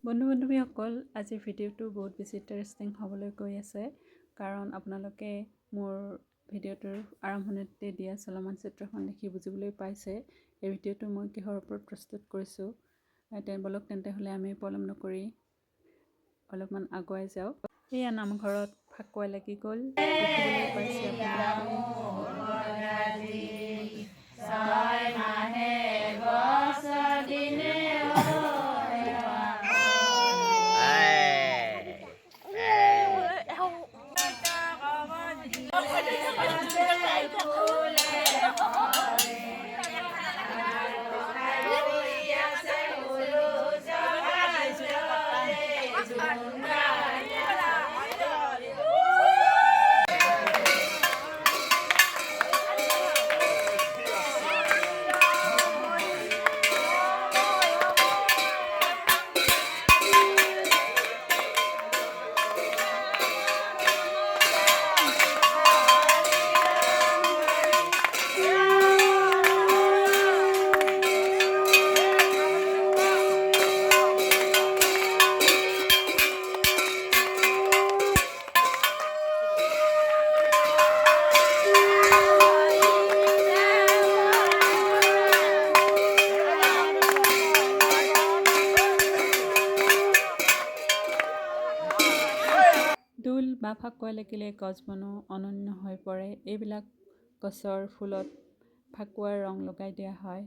বন্ধু-বান্ধৱীসকল, আজিৰ ভিডিঅ'টো বহুত বেছি ইণ্টাৰেষ্টিং হ'বলৈ গৈ আছে, কাৰণ আপোনালোকে মোৰ ভিডিঅ'টোৰ আৰম্ভণিতে দিয়া চলমান চিত্ৰখন দেখি বুজিবলৈ পাইছে এই ভিডিঅ'টো মই কিহৰ ওপৰত প্ৰস্তুত কৰিছোঁ। বলক তেন্তে হ'লে আমি পলম নকৰি অলপমান আগুৱাই যাওঁ। এয়া নামঘৰত ফাকুৱা লাগি গ'ল, দেখিবলৈ পাইছে দোল বা ফাকুৱা লাগিলে গছবনো অনন্য হৈ পৰে। এইবিলাক গছৰ ফুলত ফাকুৱাৰ ৰং লগাই দিয়া হয়।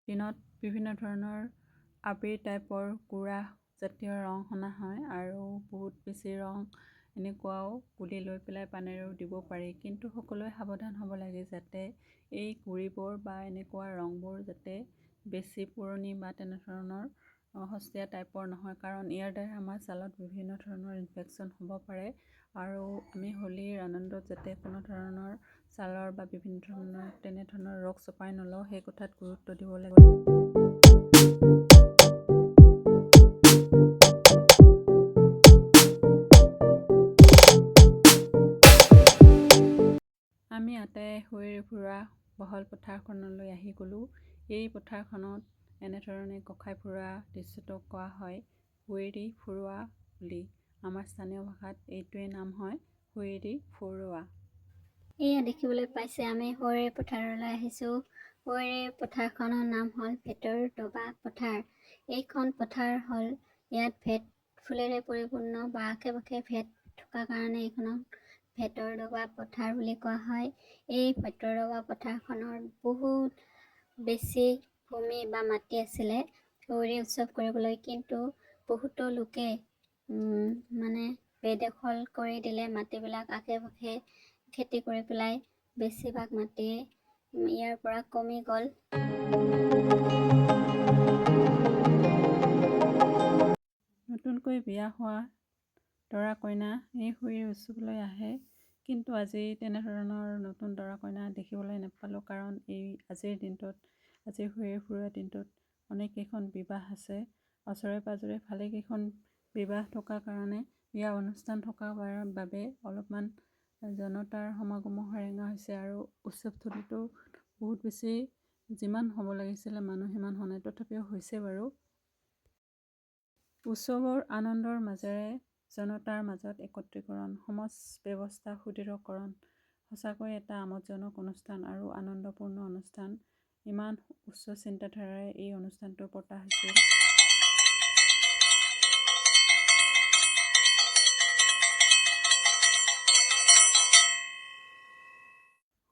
দিনত বিভিন্ন ধৰণৰ আবিৰ টাইপৰ গুড়া জাতীয় ৰং সনা হয়, আৰু বহুত বেছি ৰং এনেকুৱাও গুলি লৈ পেলাই পানীৰেও দিব পাৰি। কিন্তু সকলোৱে সাৱধান হ'ব লাগে যাতে এই গুড়িবোৰ বা এনেকুৱা ৰংবোৰ যাতে বেছি পুৰণি বা তেনেধৰণৰ সস্তীয়া টাইপৰ নহয়, কাৰণ ইয়াৰ দ্বাৰা আমাৰ ছালত বিভিন্ন ধৰণৰ ইনফেকশ্যন হ'ব পাৰে। আৰু আমি হোলীৰ আনন্দত যাতে কোনো ধৰণৰ ছালৰ বা বিভিন্ন ধৰণৰ তেনেধৰণৰ ৰোগ চপাই নলওঁ, সেই কথাত গুৰুত্ব দিব লাগে। আমি আটাই হুঁৱৰী ফুৰা বহল পথাৰখনলৈ আহি গ'লোঁ। এই পথাৰখনত এনেধৰণে ককাই ফুৰা দৃশ্যটোক কোৱা হয় হুঁৱৰী ফুৰোৱা বুলি। আমাৰ স্থানীয় ভাষাত এইটোৱে নাম হয় হুঁৱৰী ফুৰোৱা। এয়া দেখিবলৈ পাইছে আমি হুঁৱৰী পথাৰলৈ আহিছোঁ। হুঁৱৰী পথাৰখনৰ নাম হ'ল ভেটৰ ডবা পথাৰ। এইখন পথাৰ হ'ল ইয়াত ভেট ফুলেৰে পৰিপূৰ্ণ বা আশে পাশে ভেট থকা কাৰণে এইখনক ভেটৰ ডবা পথাৰ বুলি কোৱা হয়। এই ভেটৰ ডবা পথাৰখনৰ বহুত বেছি ভূমি বা মাটি আছিলে হুঁৱৰী উৎসৱ কৰিবলৈ, কিন্তু বহুতো লোকে বেদখল কৰি দিলে মাটিবিলাক। আশে পাশে খেতি কৰি পেলাই বেছিভাগ মাটি ইয়াৰ পৰা কমি গ'ল। নতুনকৈ বিয়া হোৱা দৰা কইনা এই হোলীৰ উৎসৱলৈ আহে, কিন্তু আজি তেনেধৰণৰ নতুন দৰা কইনা দেখিবলৈ নাপালোঁ। কাৰণ আজিৰ হোলীৰ ফুৰোৱা দিনটোত অনেককেইখন বিবাহ আছে। ওচৰে পাঁজৰে ভালেকেইখন বিবাহ থকাৰ কাৰণে, বিয়া অনুষ্ঠান থকাৰ বাবে অলপমান জনতাৰ সমাগমো সেৰেঙা হৈছে আৰু উৎসৱস্থলীটো বহুত বেছি যিমান হ'ব লাগিছিলে মানুহ সিমান হোৱা নাই, তথাপিও হৈছে বাৰু। উৎসৱৰ আনন্দৰ মাজেৰে জনতাৰ মাজত একত্ৰীকৰণ, সমাজ ব্যৱস্থা সুদৃঢ়কৰণ, সঁচাকৈ এটা আমোদজনক অনুষ্ঠান আৰু আনন্দপূৰ্ণ অনুষ্ঠান। ইমান উচ্চ চিন্তাধাৰাৰে এই অনুষ্ঠানটো পতা হৈছিল।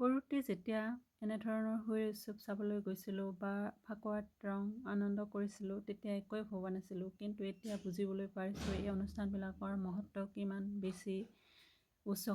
সৰুতে যেতিয়া এনেধৰণৰ হোলীৰ উৎসৱ চাবলৈ গৈছিলোঁ বা ফাকুৱাত আনন্দ কৰিছিলোঁ, তেতিয়া একোৱে ভবা নাছিলোঁ। কিন্তু এতিয়া বুজিবলৈ পাৰিছোঁ এই অনুষ্ঠানবিলাকৰ মহত্ব কিমান বেছি উচ্চ।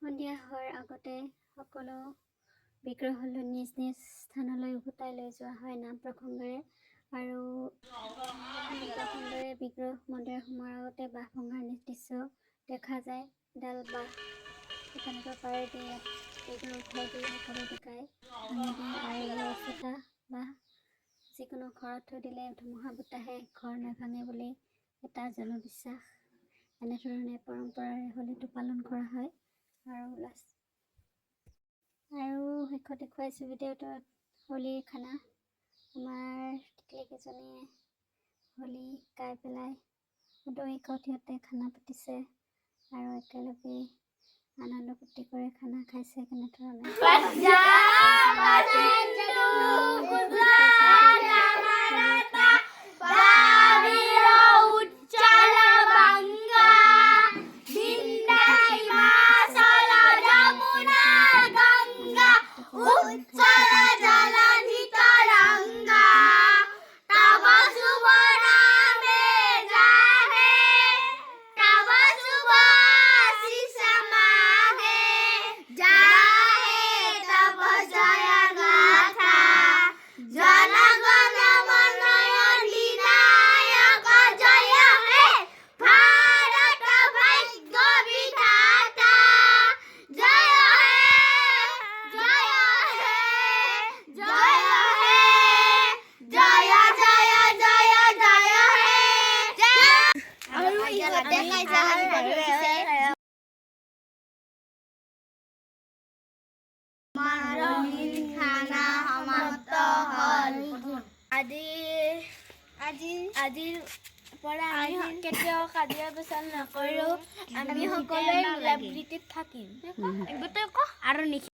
সন্ধিয়া হোৱাৰ আগতে সকলো বিগ্ৰহলৈ নিজ নিজ স্থানলৈ উভতাই লৈ যোৱা হয় নাম প্ৰসংগেৰে। আৰু প্ৰসংগেৰে বিগ্ৰহ মন্দিৰ সোমোৱাৰ আগতে বাঁহ ভঙাৰ দৃশ্য দেখা যায়। ডাল বাঁহ তেনেকৈ পাৰে দিয়ে বিগ্ৰহ উঠাই দিয়ে, সকলো ডেকাই ভাঙি দিয়ে আৰু ফুটা বাঁহ যিকোনো ঘৰত থৈ দিলে ধুমুহা বতাহে ঘৰ নাভাঙে বুলি এটা জনবিশ্বাস। এনেধৰণে পৰম্পৰাৰে হোলীটো পালন কৰা হয়। আৰু শেষত দেখুৱাইছোঁ ভিডিঅ'টোত হোলীৰ খানা। আমাৰ টিকলিকেইজনীয়ে হোলী গাই পেলাই শেষত সিহঁতে খানা পাতিছে আৰু একেলগে আনন্দ ফূৰ্তি কৰি খানা খাইছে। কেনেধৰণে আজিৰ পৰা আমি কেতিয়াও কাজিয়া পেচাল নকৰোঁ। আমি সকলোৱে মিলা প্ৰীতিত থাকিম আৰু